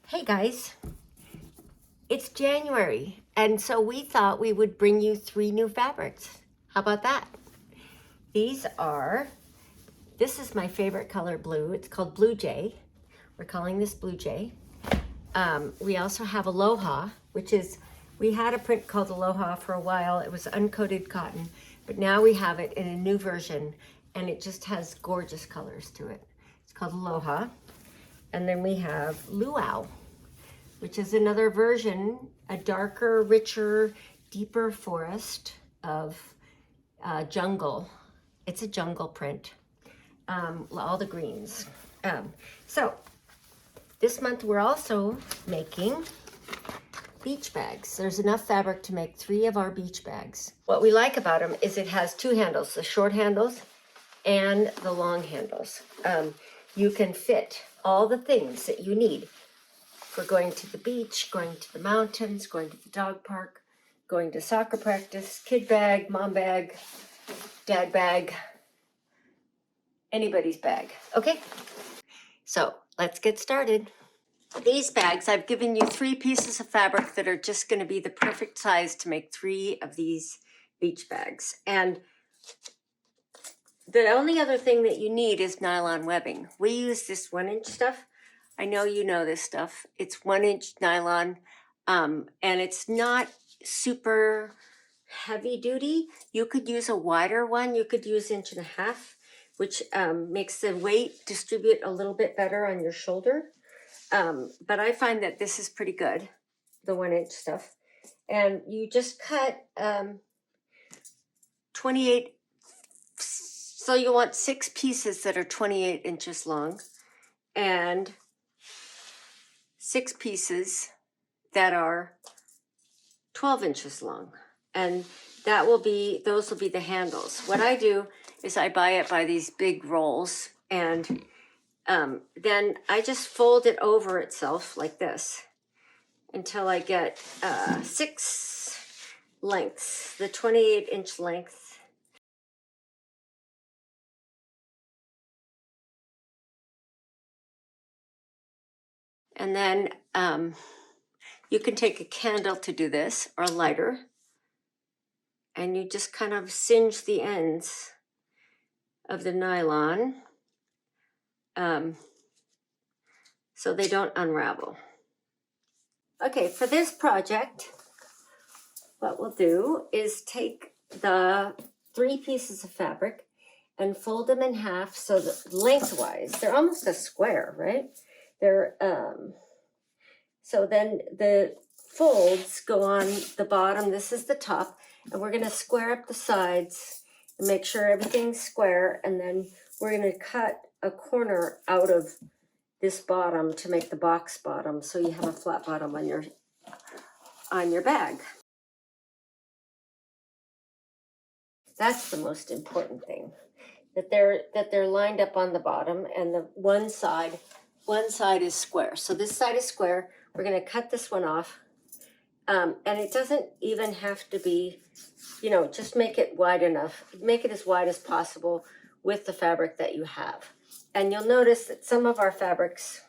Hey guys, it's January, and so we thought we would bring you 3 new fabrics. How about that? This is my favorite color blue. It's called Blue Jay. We're calling this Blue Jay. We also have Aloha, we had a print called Aloha for a while. It was uncoated cotton, but now we have it in a new version, and it just has gorgeous colors to it. It's called Aloha. And then we have Luau, which is another version, a darker, richer, deeper forest of jungle. It's a jungle print, all the greens. So this month we're also making beach bags. There's enough fabric to make 3 of our beach bags. What we like about them is it has 2 handles, the short handles and the long handles. You can fit all the things that you need for going to the beach, going to the mountains, going to the dog park, going to soccer practice, kid bag, mom bag, dad bag, anybody's bag. Okay, so let's get started. These bags, I've given you 3 pieces of fabric that are just going to be the perfect size to make 3 of these beach bags. And the only other thing that you need is nylon webbing. We use this 1-inch stuff. I know you know this stuff. It's 1-inch nylon, and it's not super heavy duty. You could use a wider one. You could use 1.5 inches, which makes the weight distribute a little bit better on your shoulder. But I find that this is pretty good, the 1-inch stuff. And you just cut 28. So you want 6 pieces that are 28 inches long and 6 pieces that are 12 inches long. And those will be the handles. What I do is I buy it by these big rolls, and then I just fold it over itself like this until I get 6 lengths, the 28-inch length. And then you can take a candle to do this, or a lighter, and you just kind of singe the ends of the nylon so they don't unravel. Okay, for this project, what we'll do is take the 3 pieces of fabric and fold them in half so that lengthwise, they're almost a square, right? So then the folds go on the bottom. This is the top, and we're going to square up the sides and make sure everything's square, and then we're going to cut a corner out of this bottom to make the box bottom, so you have a flat bottom on your bag. That's the most important thing, that they're lined up on the bottom, and the one side is square. So this side is square. We're going to cut this one off, and it doesn't even have to be, just make it wide enough. Make it as wide as possible with the fabric that you have. And you'll notice that some of our fabrics,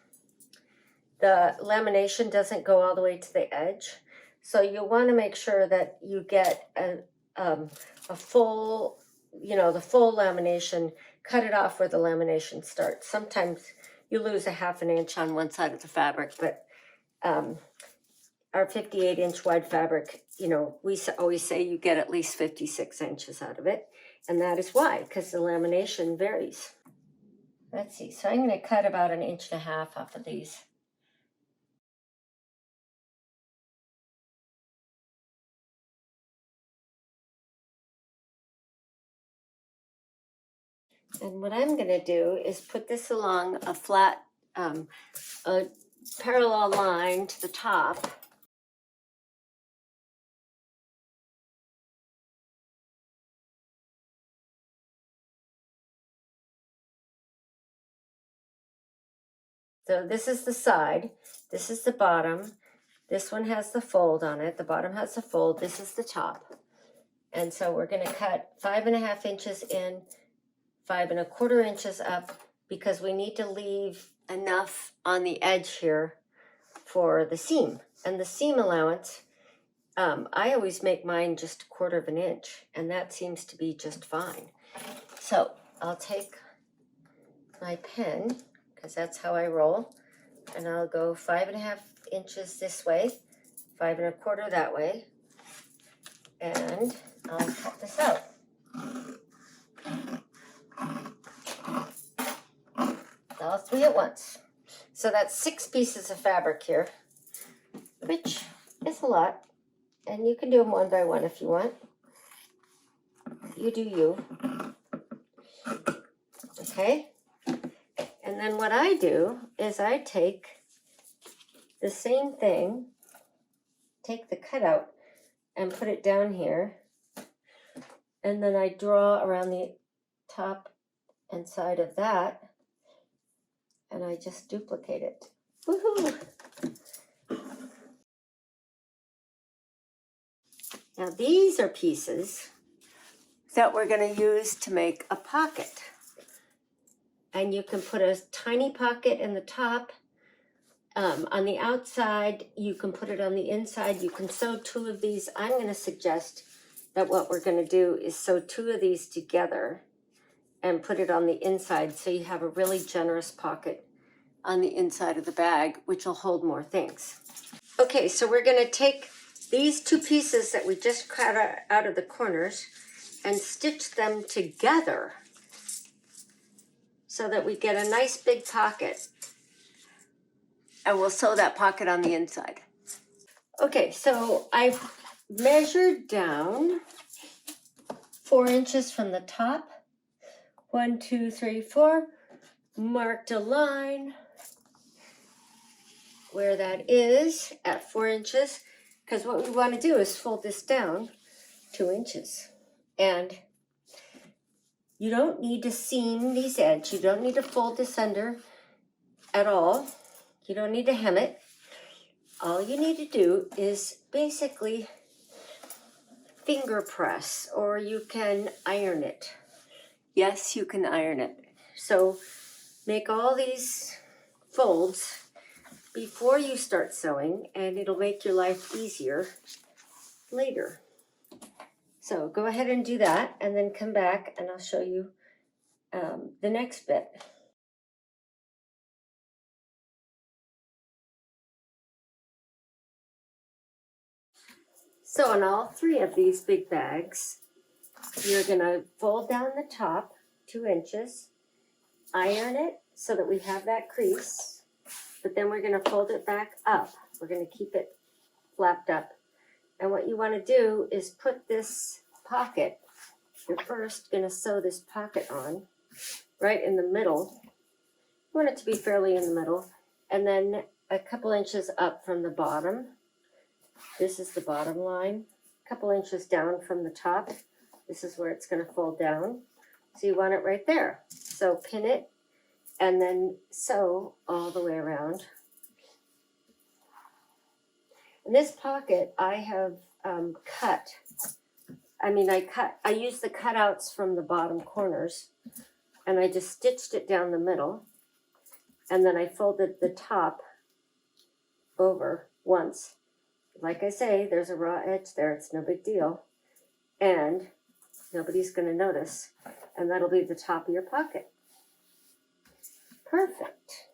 the lamination doesn't go all the way to the edge. So you'll want to make sure that you get a full, the full lamination, cut it off where the lamination starts. Sometimes you lose a 1/2 inch on one side of the fabric, but our 58-inch wide fabric, we always say you get at least 56 inches out of it. And that is why, because the lamination varies. Let's see, so I'm going to cut about 1.5 inches off of these. And what I'm going to do is put this along a flat, a parallel line to the top. So this is the side, this is the bottom, this one has the fold on it, the bottom has the fold, this is the top. And so we're going to cut 5.5 inches in, 5.25 inches up, because we need to leave enough on the edge here for the seam. And the seam allowance, I always make mine just 1/4 of an inch, and that seems to be just fine. So I'll take my pen, because that's how I roll, and I'll go 5.5 inches this way, 5 1/4 that way, and I'll cut this out. All 3 at once. So that's 6 pieces of fabric here, which is a lot. And you can do them one by one if you want. You do you. Okay? And then what I do is I take the same thing, take the cutout and put it down here. And then I draw around the top and side of that. And I just duplicate it. Woohoo! Now these are pieces that we're going to use to make a pocket. And you can put a tiny pocket in the top. On the outside, you can put it on the inside. You can sew 2 of these. I'm going to suggest that what we're going to do is sew 2 of these together and put it on the inside so you have a really generous pocket on the inside of the bag, which will hold more things. Okay, so we're going to take these 2 pieces that we just cut out of the corners and stitch them together so that we get a nice big pocket. And we'll sew that pocket on the inside. Okay, so I've measured down 4 inches from the top. 1, 2, 3, 4. Marked a line where that is at 4 inches, because what we want to do is fold this down 2 inches. And you don't need to seam these edges. You don't need to fold this under at all. You don't need to hem it. All you need to do is basically finger press, or you can iron it. Yes, you can iron it. So make all these folds before you start sewing, and it'll make your life easier later. So go ahead and do that, and then come back and I'll show you the next bit. So on all 3 of these big bags, you're going to fold down the top 2 inches, iron it so that we have that crease, but then we're going to fold it back up. We're going to keep it flapped up. And what you want to do is put this pocket, you're first going to sew this pocket on right in the middle. You want it to be fairly in the middle, and then a couple inches up from the bottom. This is the bottom line. A couple inches down from the top. This is where it's going to fold down. So you want it right there. So pin it and then sew all the way around. And this pocket I have cut. I used the cutouts from the bottom corners, and I just stitched it down the middle, and then I folded the top over once. Like I say, there's a raw edge there, it's no big deal, and nobody's going to notice, and that'll be the top of your pocket. Perfect.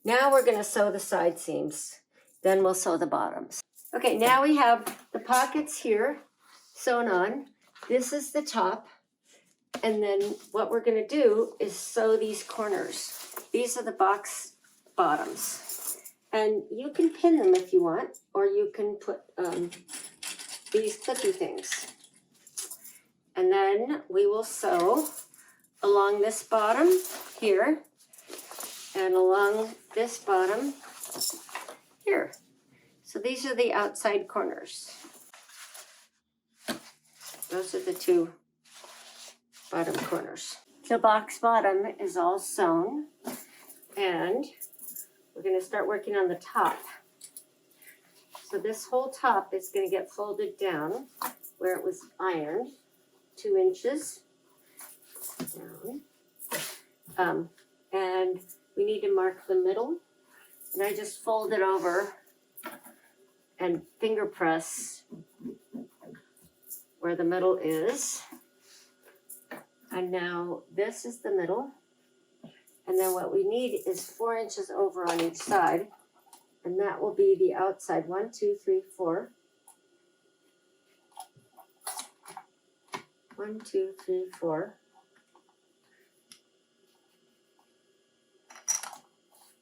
Now we're going to sew the side seams, then we'll sew the bottoms. Okay, now we have the pockets here sewn on. This is the top, and then what we're going to do is sew these corners. These are the box bottoms, and you can pin them if you want, or you can put these clippy things. And then we will sew along this bottom here and along this bottom here. So these are the outside corners. Those are the 2 bottom corners. The box bottom is all sewn, and we're going to start working on the top. So this whole top is going to get folded down where it was ironed, 2 inches down. And we need to mark the middle. And I just fold it over and finger press where the middle is. And now this is the middle. And then what we need is 4 inches over on each side. And that will be the outside. 1, 2, 3, 4. 1, 2, 3, 4.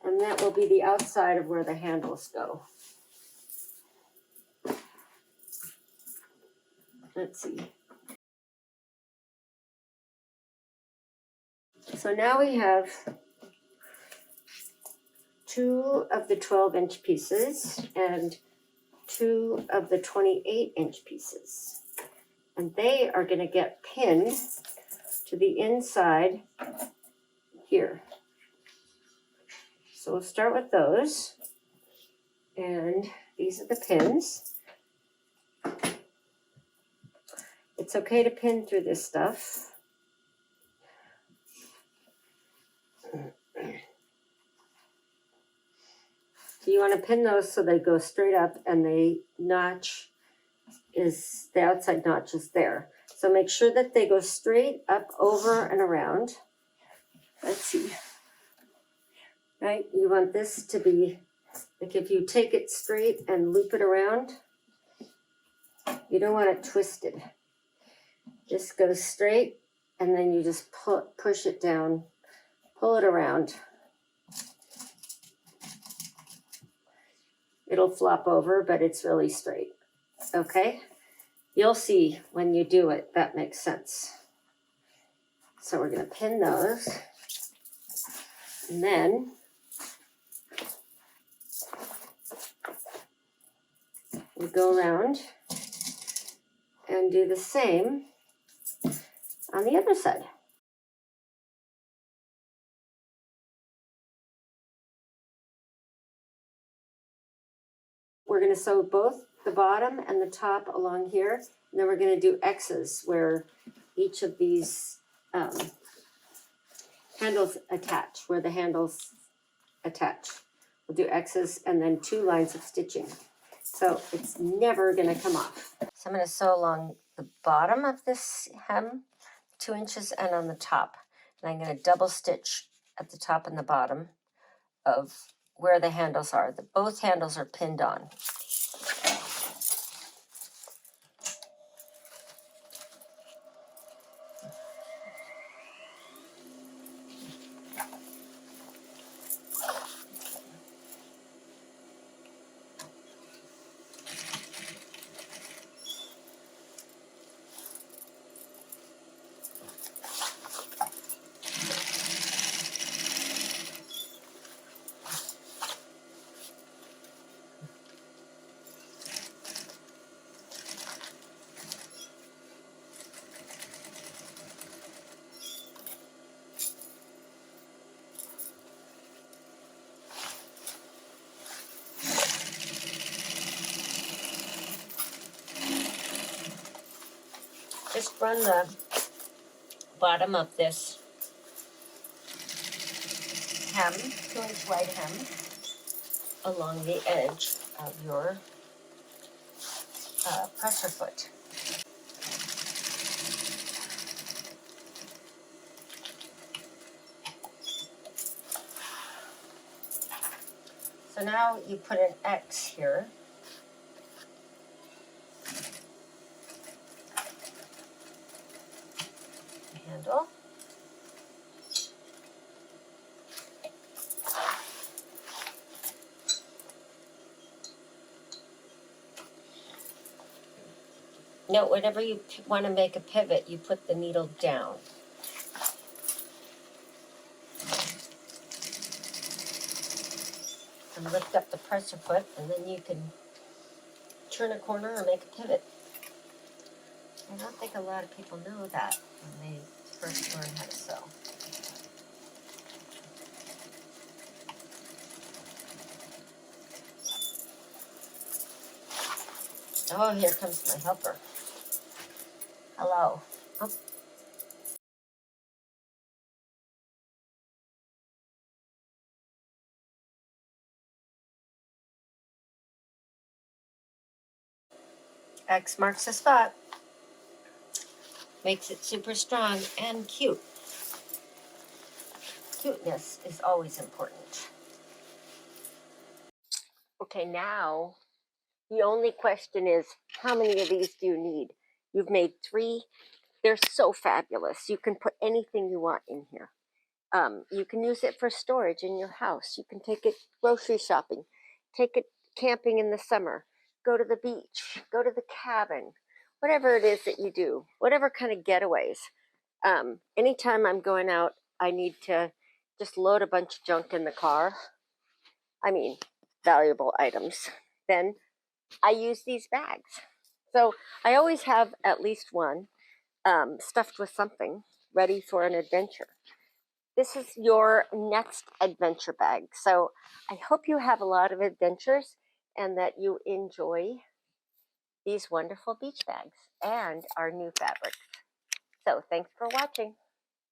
And that will be the outside of where the handles go. Let's see. So now we have 2 of the 12-inch pieces and 2 of the 28-inch pieces. And they are going to get pinned to the inside here. So we'll start with those. And these are the pins. It's okay to pin through this stuff. So you want to pin those so they go straight up and the outside notch is there. So make sure that they go straight up, over, and around. Let's see. Right? You want this to be, like if you take it straight and loop it around, you don't want it twisted. Just go straight and then you just push it down, pull it around. It'll flop over, but it's really straight. Okay? You'll see when you do it, that makes sense. So we're going to pin those. And then we go around and do the same on the other side. We're going to sew both the bottom and the top along here, and then we're going to do X's where each of these handles attach, where the handles attach. We'll do X's and then 2 lines of stitching. So it's never going to come off. So I'm going to sew along the bottom of this hem, 2 inches, and on the top. And I'm going to double stitch at the top and the bottom of where the handles are. Both handles are pinned on. Just run the bottom of this hem, 2-inch wide hem, along the edge of your presser foot. So now you put an X here. Handle. Now, whenever you want to make a pivot, you put the needle down. And lift up the presser foot, and then you can turn a corner or make a pivot. I don't think a lot of people know that when they first learn how to sew. Oh, here comes my helper. Hello. Oh. X marks the spot. Makes it super strong and cute. Cuteness is always important. Okay, now the only question is, how many of these do you need? You've made 3. They're so fabulous. You can put anything you want in here. You can use it for storage in your house. You can take it grocery shopping, take it camping in the summer, go to the beach, go to the cabin, whatever it is that you do, whatever kind of getaways. Anytime I'm going out, I need to just load a bunch of junk in the car. I mean, valuable items. Then I use these bags. So I always have at least one stuffed with something ready for an adventure. This is your next adventure bag. So I hope you have a lot of adventures and that you enjoy these wonderful beach bags and our new fabric. So thanks for watching.